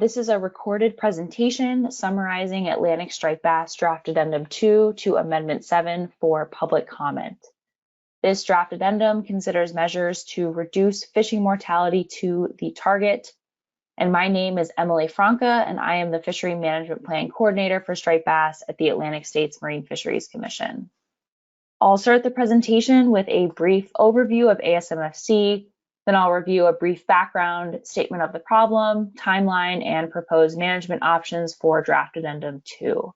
This is a recorded presentation summarizing Atlantic striped bass draft addendum 2 to amendment 7 for public comment. This draft addendum considers measures to reduce fishing mortality to the target. And my name is Emily Franca, and I am the Fishery Management Plan Coordinator for striped bass at the Atlantic States Marine Fisheries Commission. I'll start the presentation with a brief overview of ASMFC, then I'll review a brief background, statement of the problem, timeline, and proposed management options for draft addendum 2.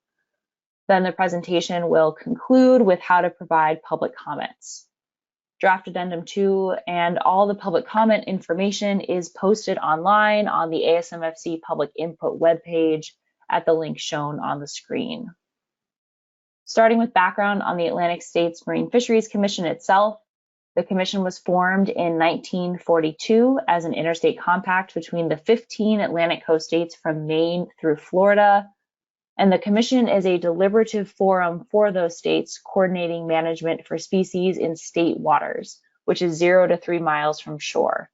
Then the presentation will conclude with how to provide public comments. Draft addendum 2 and all the public comment information is posted online on the ASMFC public input webpage at the link shown on the screen. Starting with background on the Atlantic States Marine Fisheries Commission itself, the commission was formed in 1942 as an interstate compact between the 15 Atlantic coast states from Maine through Florida, and the commission is a deliberative forum for those states coordinating management for species in state waters, which is 0 to 3 miles from shore.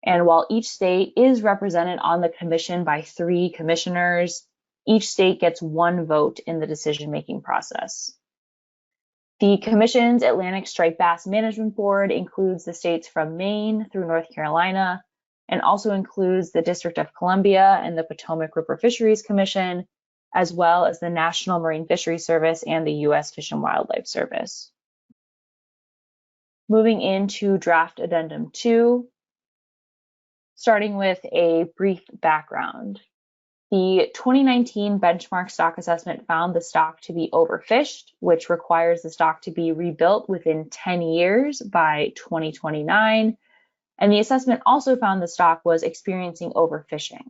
And while each state is represented on the commission by 3 commissioners, each state gets 1 vote in the decision-making process. The Commission's Atlantic Striped Bass Management Board includes the states from Maine through North Carolina, and also includes the District of Columbia and the Potomac River Fisheries Commission, as well as the National Marine Fisheries Service and the U.S. Fish and Wildlife Service. Moving into Draft Addendum 2, starting with a brief background. The 2019 benchmark stock assessment found the stock to be overfished, which requires the stock to be rebuilt within 10 years by 2029. And the assessment also found the stock was experiencing overfishing.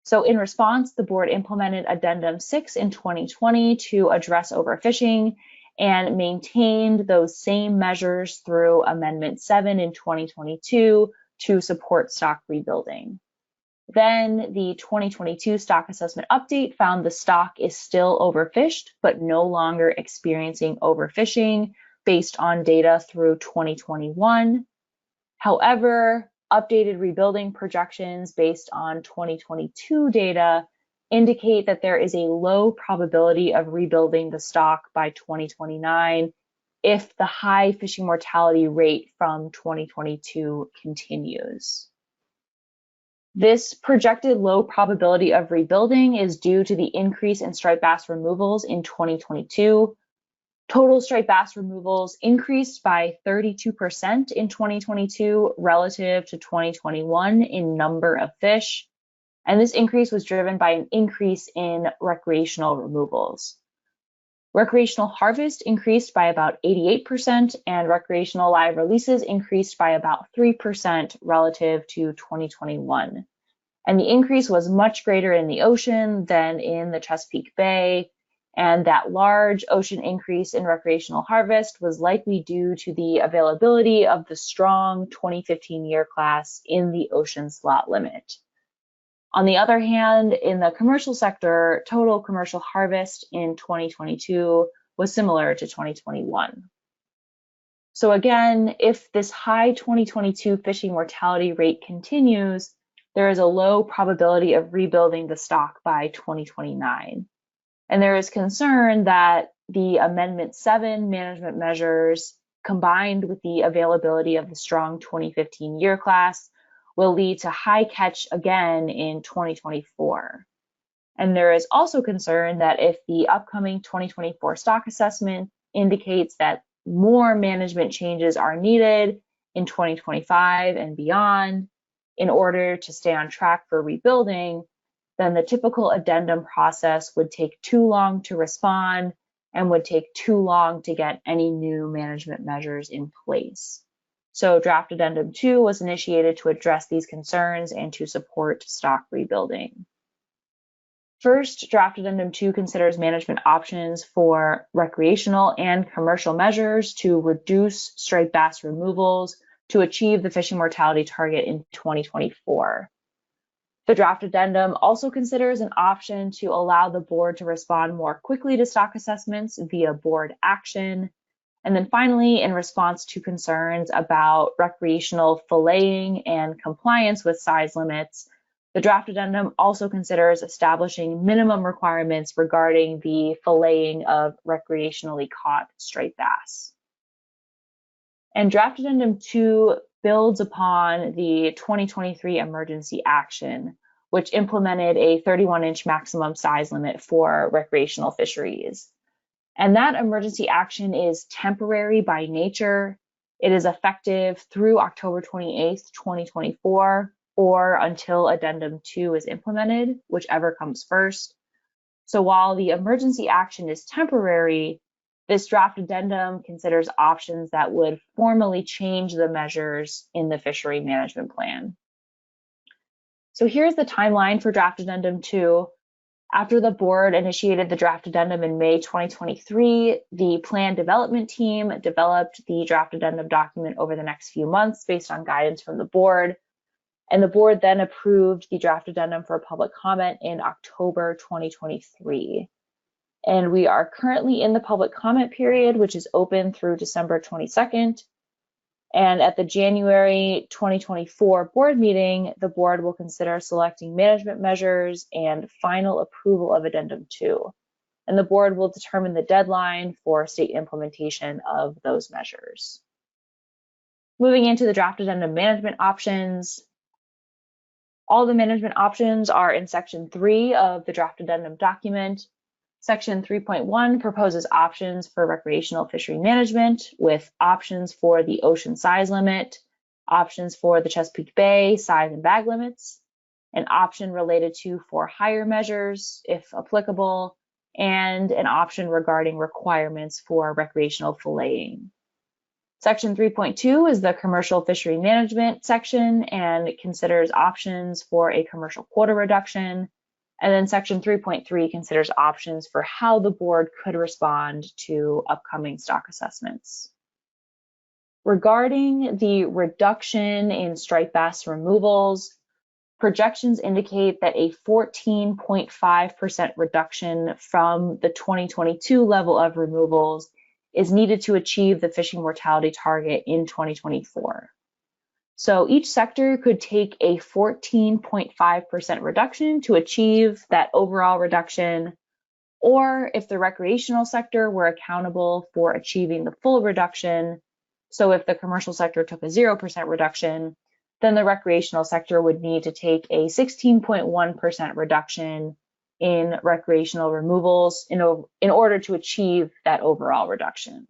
So in response, the board implemented Addendum 6 in 2020 to address overfishing and maintained those same measures through Amendment 7 in 2022 to support stock rebuilding. Then the 2022 stock assessment update found the stock is still overfished, but no longer experiencing overfishing based on data through 2021. However, updated rebuilding projections based on 2022 data indicate that there is a low probability of rebuilding the stock by 2029 if the high fishing mortality rate from 2022 continues. This projected low probability of rebuilding is due to the increase in striped bass removals in 2022. Total striped bass removals increased by 32% in 2022 relative to 2021 in number of fish, and this increase was driven by an increase in recreational removals. Recreational harvest increased by about 88%, and recreational live releases increased by about 3% relative to 2021. And the increase was much greater in the ocean than in the Chesapeake Bay, and that large ocean increase in recreational harvest was likely due to the availability of the strong 2015 year class in the ocean slot limit. On the other hand, in the commercial sector, total commercial harvest in 2022 was similar to 2021. So again, if this high 2022 fishing mortality rate continues, there is a low probability of rebuilding the stock by 2029. And there is concern that the Amendment 7 management measures, combined with the availability of the strong 2015 year class, will lead to high catch again in 2024. And there is also concern that if the upcoming 2024 stock assessment indicates that more management changes are needed in 2025 and beyond in order to stay on track for rebuilding, then the typical addendum process would take too long to respond and would take too long to get any new management measures in place. So draft addendum 2 was initiated to address these concerns and to support stock rebuilding. First, draft addendum 2 considers management options for recreational and commercial measures to reduce striped bass removals to achieve the fishing mortality target in 2024. The draft addendum also considers an option to allow the board to respond more quickly to stock assessments via board action. And then finally, in response to concerns about recreational filleting and compliance with size limits, The draft addendum also considers establishing minimum requirements regarding the filleting of recreationally caught striped bass. And draft addendum 2 builds upon the 2023 emergency action, which implemented a 31-inch maximum size limit for recreational fisheries. And that emergency action is temporary by nature. It is effective through October 28th, 2024, or until Addendum 2 is implemented, whichever comes first. So while the emergency action is temporary, this draft addendum considers options that would formally change the measures in the fishery management plan. So here's the timeline for draft addendum 2. After the board initiated the draft addendum in May 2023, the plan development team developed the draft addendum document over the next few months based on guidance from the board. And the board then approved the draft addendum for public comment in October 2023. And we are currently in the public comment period, which is open through December 22nd. And at the January 2024 board meeting, the board will consider selecting management measures and final approval of Addendum 2. And the board will determine the deadline for state implementation of those measures. Moving into the draft addendum management options. All the management options are in Section 3 of the draft addendum document. Section 3.1 proposes options for recreational fishery management with options for the ocean size limit, options for the Chesapeake Bay size and bag limits, an option related to for hire measures, if applicable, and an option regarding requirements for recreational filleting. Section 3.2 is the commercial fishery management section, and it considers options for a commercial quota reduction. And then Section 3.3 considers options for how the board could respond to upcoming stock assessments. Regarding the reduction in striped bass removals, projections indicate that a 14.5% reduction from the 2022 level of removals is needed to achieve the fishing mortality target in 2024. So each sector could take a 14.5% reduction to achieve that overall reduction, or if the recreational sector were accountable for achieving the full reduction, so if the commercial sector took a 0% reduction, then the recreational sector would need to take a 16.1% reduction in recreational removals in order to achieve that overall reduction.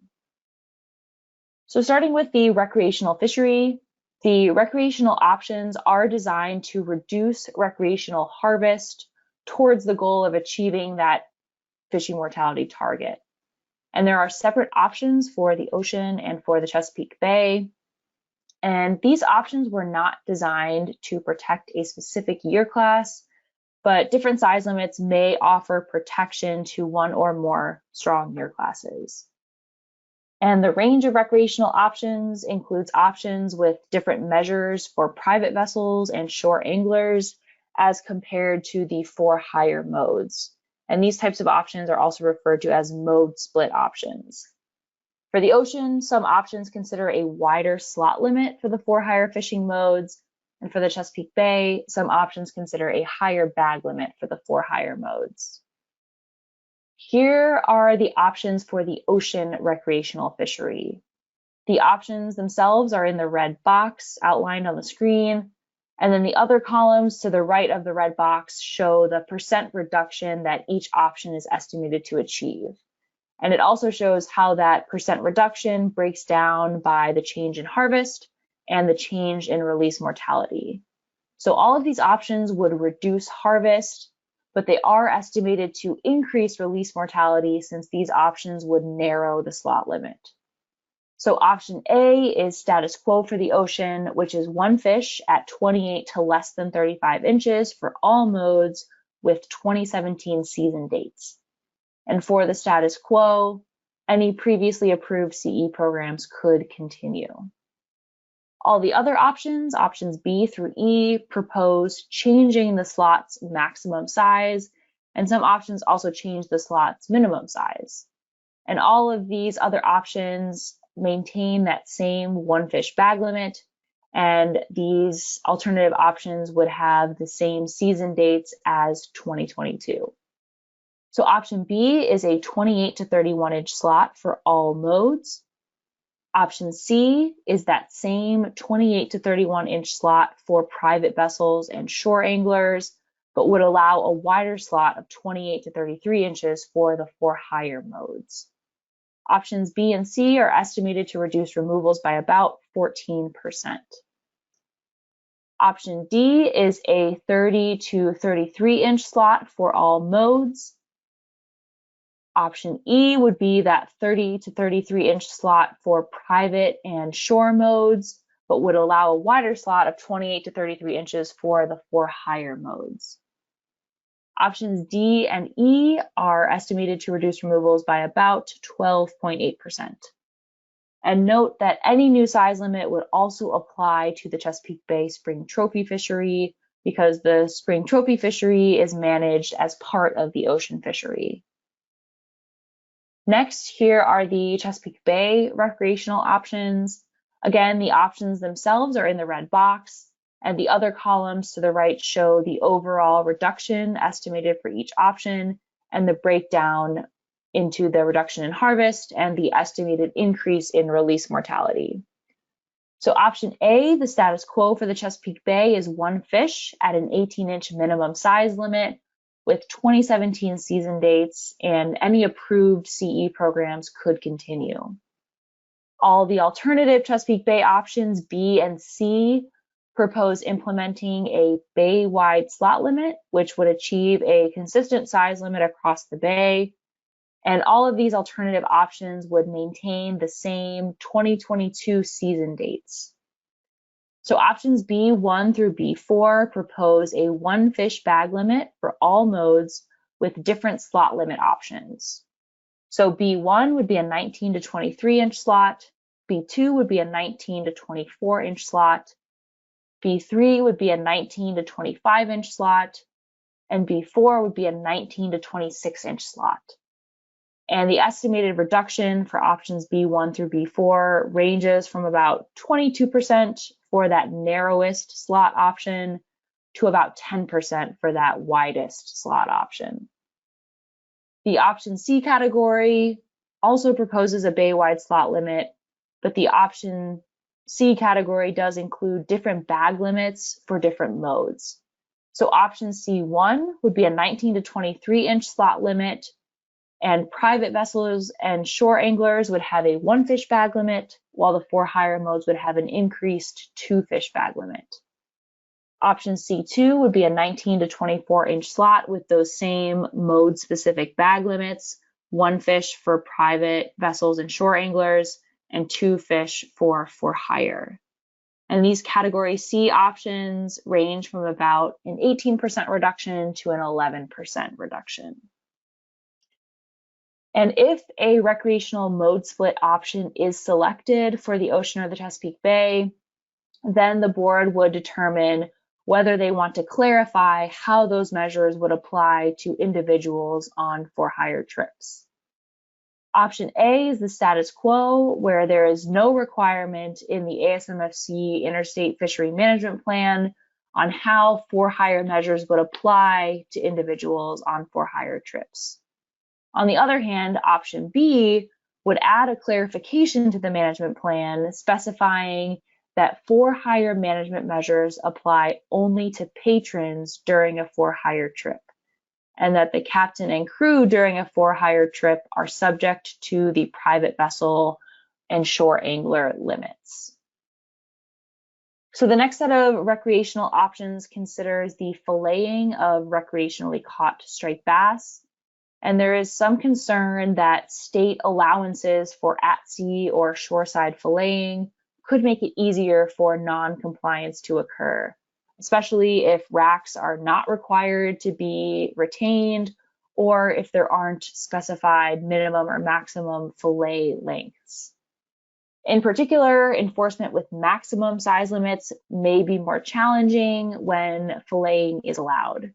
So starting with the recreational fishery, the recreational options are designed to reduce recreational harvest towards the goal of achieving that fishing mortality target. And there are separate options for the ocean and for the Chesapeake Bay. And these options were not designed to protect a specific year class, but different size limits may offer protection to one or more strong year classes. And the range of recreational options includes options with different measures for private vessels and shore anglers as compared to the for hire modes. And these types of options are also referred to as mode split options. For the ocean, some options consider a wider slot limit for the for hire fishing modes. And for the Chesapeake Bay, some options consider a higher bag limit for the for hire modes. Here are the options for the ocean recreational fishery. The options themselves are in the red box outlined on the screen, and then the other columns to the right of the red box show the percent reduction that each option is estimated to achieve. And it also shows how that percent reduction breaks down by the change in harvest and the change in release mortality. So all of these options would reduce harvest, but they are estimated to increase release mortality since these options would narrow the slot limit. So option A is status quo for the ocean, which is one fish at 28 to less than 35 inches for all modes with 2017 season dates. And for the status quo, any previously approved CE programs could continue. All the other options, options B through E, propose changing the slot's maximum size, and some options also change the slot's minimum size. And all of these other options maintain that same one fish bag limit, and these alternative options would have the same season dates as 2022. So option B is a 28 to 31 inch slot for all modes. Option C is that same 28 to 31 inch slot for private vessels and shore anglers, but would allow a wider slot of 28 to 33 inches for the for-hire modes. Options B and C are estimated to reduce removals by about 14%. Option D is a 30 to 33 inch slot for all modes. Option E would be that 30 to 33 inch slot for private and shore modes, but would allow a wider slot of 28 to 33 inches for the for-hire modes. Options D and E are estimated to reduce removals by about 12.8%. And note that any new size limit would also apply to the Chesapeake Bay spring trophy fishery because the spring trophy fishery is managed as part of the ocean fishery. Next, here are the Chesapeake Bay recreational options. Again, the options themselves are in the red box, and the other columns to the right show the overall reduction estimated for each option and the breakdown into the reduction in harvest and the estimated increase in release mortality. So option A, the status quo for the Chesapeake Bay, is one fish at an 18-inch minimum size limit with 2017 season dates, and any approved CE programs could continue. All the alternative Chesapeake Bay options, B and C, propose implementing a bay-wide slot limit, which would achieve a consistent size limit across the bay. And all of these alternative options would maintain the same 2022 season dates. So options B1 through B4 propose a one fish bag limit for all modes with different slot limit options. So B1 would be a 19 to 23 inch slot, B2 would be a 19 to 24 inch slot, B3 would be a 19 to 25 inch slot, and B4 would be a 19 to 26 inch slot. And the estimated reduction for options B1 through B4 ranges from about 22% for that narrowest slot option to about 10% for that widest slot option. The option C category also proposes a bay-wide slot limit, but the option C category does include different bag limits for different modes. So option C1 would be a 19 to 23 inch slot limit, and private vessels and shore anglers would have a one fish bag limit, while the for-hire modes would have an increased two fish bag limit. Option C2 would be a 19 to 24 inch slot with those same mode-specific bag limits, one fish for private vessels and shore anglers, and two fish for hire. And these category C options range from about an 18% reduction to an 11% reduction. And if a recreational mode split option is selected for the ocean or the Chesapeake Bay, then the board would determine whether they want to clarify how those measures would apply to individuals on for-hire trips. Option A is the status quo, where there is no requirement in the ASMFC Interstate Fishery Management Plan on how for-hire measures would apply to individuals on for-hire trips. On the other hand, option B would add a clarification to the management plan specifying that for-hire management measures apply only to patrons during a for-hire trip, and that the captain and crew during a for-hire trip are subject to the private vessel and shore angler limits. So the next set of recreational options considers the filleting of recreationally caught striped bass. And there is some concern that state allowances for at-sea or shoreside filleting could make it easier for non-compliance to occur, especially if racks are not required to be retained or if there aren't specified minimum or maximum fillet lengths. In particular, enforcement with maximum size limits may be more challenging when filleting is allowed.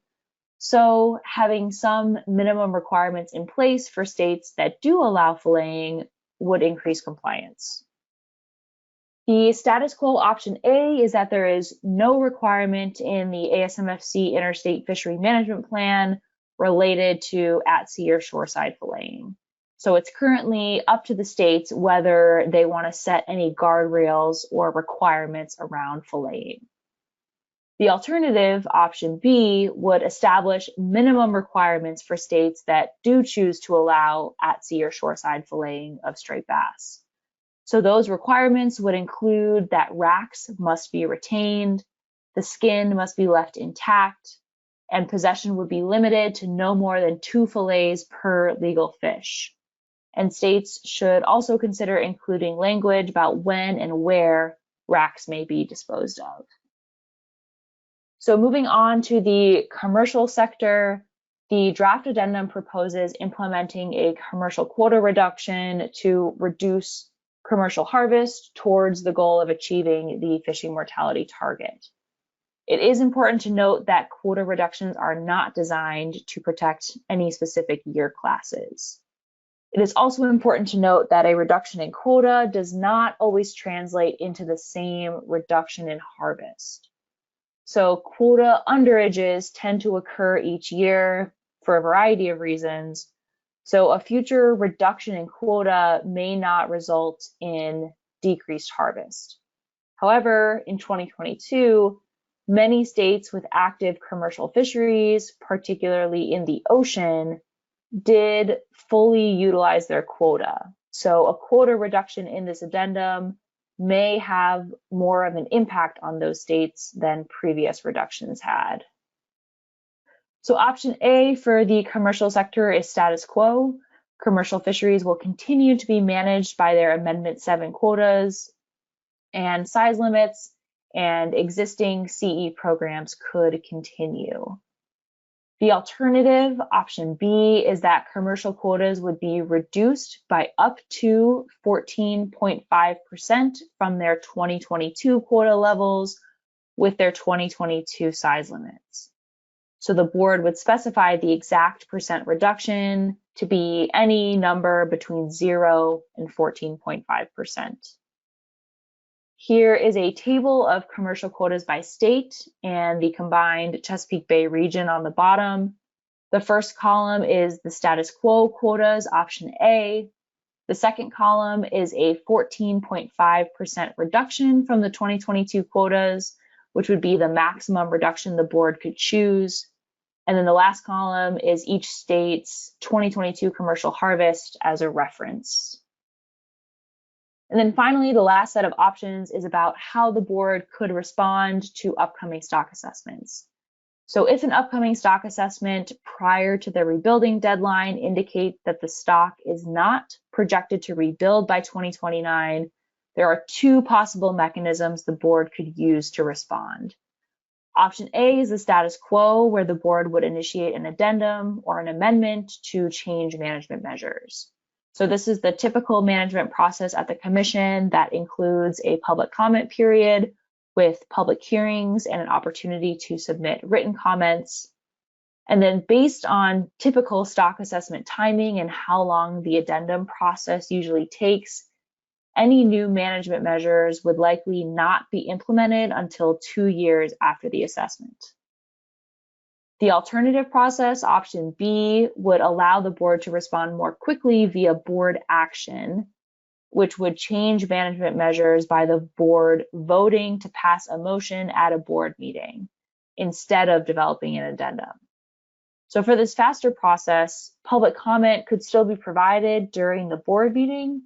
So having some minimum requirements in place for states that do allow filleting would increase compliance. The status quo option A is that there is no requirement in the ASMFC Interstate Fishery Management Plan related to at-sea or shoreside filleting. So it's currently up to the states whether they want to set any guardrails or requirements around filleting. The alternative, option B, would establish minimum requirements for states that do choose to allow at-sea or shoreside filleting of striped bass. So those requirements would include that racks must be retained, the skin must be left intact, and possession would be limited to no more than 2 fillets per legal fish. And states should also consider including language about when and where racks may be disposed of. So moving on to the commercial sector, the draft addendum proposes implementing a commercial quota reduction to reduce commercial harvest towards the goal of achieving the fishing mortality target. It is important to note that quota reductions are not designed to protect any specific year classes. It is also important to note that a reduction in quota does not always translate into the same reduction in harvest. So quota underages tend to occur each year for a variety of reasons. So a future reduction in quota may not result in decreased harvest. However, in 2022, many states with active commercial fisheries, particularly in the ocean, did fully utilize their quota. So a quota reduction in this addendum may have more of an impact on those states than previous reductions had. So option A for the commercial sector is status quo. Commercial fisheries will continue to be managed by their Amendment 7 quotas and size limits, and existing CE programs could continue. The alternative, option B, is that commercial quotas would be reduced by up to 14.5% from their 2022 quota levels with their 2022 size limits. So the board would specify the exact percent reduction to be any number between 0 and 14.5%. Here is a table of commercial quotas by state and the combined Chesapeake Bay region on the bottom. The first column is the status quo quotas, option A. The second column is a 14.5% reduction from the 2022 quotas, which would be the maximum reduction the board could choose. And then the last column is each state's 2022 commercial harvest as a reference. And then finally, the last set of options is about how the board could respond to upcoming stock assessments. So if an upcoming stock assessment prior to the rebuilding deadline indicates that the stock is not projected to rebuild by 2029, there are 2 possible mechanisms the board could use to respond. Option A is the status quo, where the board would initiate an addendum or an amendment to change management measures. So this is the typical management process at the commission that includes a public comment period with public hearings and an opportunity to submit written comments. And then based on typical stock assessment timing and how long the addendum process usually takes, any new management measures would likely not be implemented until 2 years after the assessment. The alternative process, option B, would allow the board to respond more quickly via board action, which would change management measures by the board voting to pass a motion at a board meeting instead of developing an addendum. So for this faster process, public comment could still be provided during the board meeting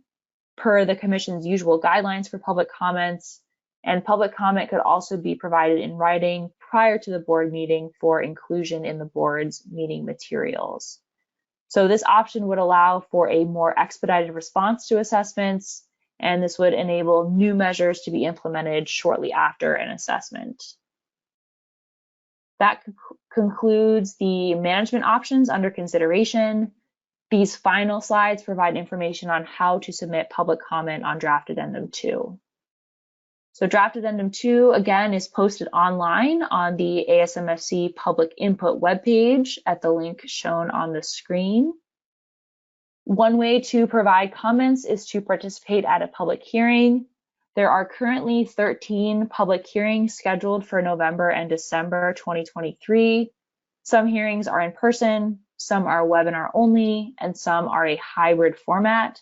per the commission's usual guidelines for public comments, and public comment could also be provided in writing prior to the board meeting for inclusion in the board's meeting materials. So this option would allow for a more expedited response to assessments, and this would enable new measures to be implemented shortly after an assessment. That concludes the management options under consideration. These final slides provide information on how to submit public comment on Draft Addendum 2. So Draft Addendum 2, again, is posted online on the ASMFC Public Input webpage at the link shown on the screen. One way to provide comments is to participate at a public hearing. There are currently 13 public hearings scheduled for November and December 2023. Some hearings are in person, some are webinar only, and some are a hybrid format.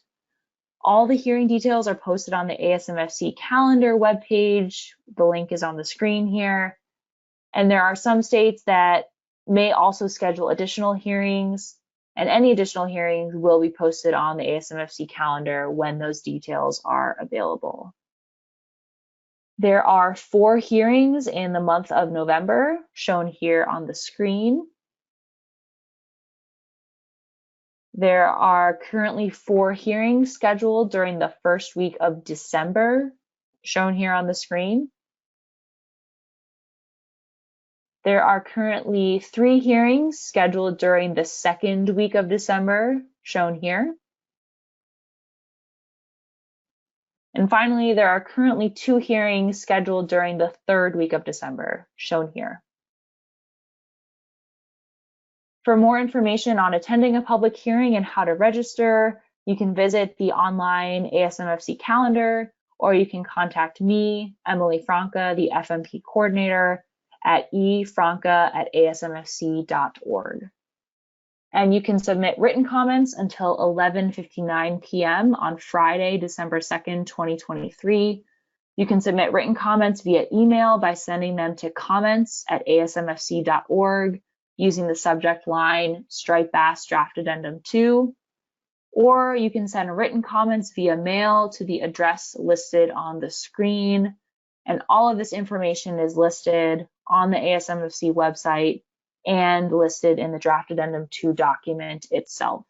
All the hearing details are posted on the ASMFC calendar webpage. The link is on the screen here. And there are some states that may also schedule additional hearings, and any additional hearings will be posted on the ASMFC calendar when those details are available. There are 4 hearings in the month of November, shown here on the screen. There are currently 4 hearings scheduled during the first week of December, shown here on the screen. There are currently 3 hearings scheduled during the second week of December, shown here. And finally, there are currently 2 hearings scheduled during the third week of December, shown here. For more information on attending a public hearing and how to register, you can visit the online ASMFC calendar, or you can contact me, Emily Franca, the FMP coordinator, at efranca@asmfc.org. And you can submit written comments until 11:59 p.m. on Friday, December 2nd, 2023. You can submit written comments via email by sending them to comments@asmfc.org using the subject line Striped Bass Draft Addendum 2. Or you can send written comments via mail to the address listed on the screen. And all of this information is listed on the ASMFC website and listed in the Draft Addendum 2 document itself.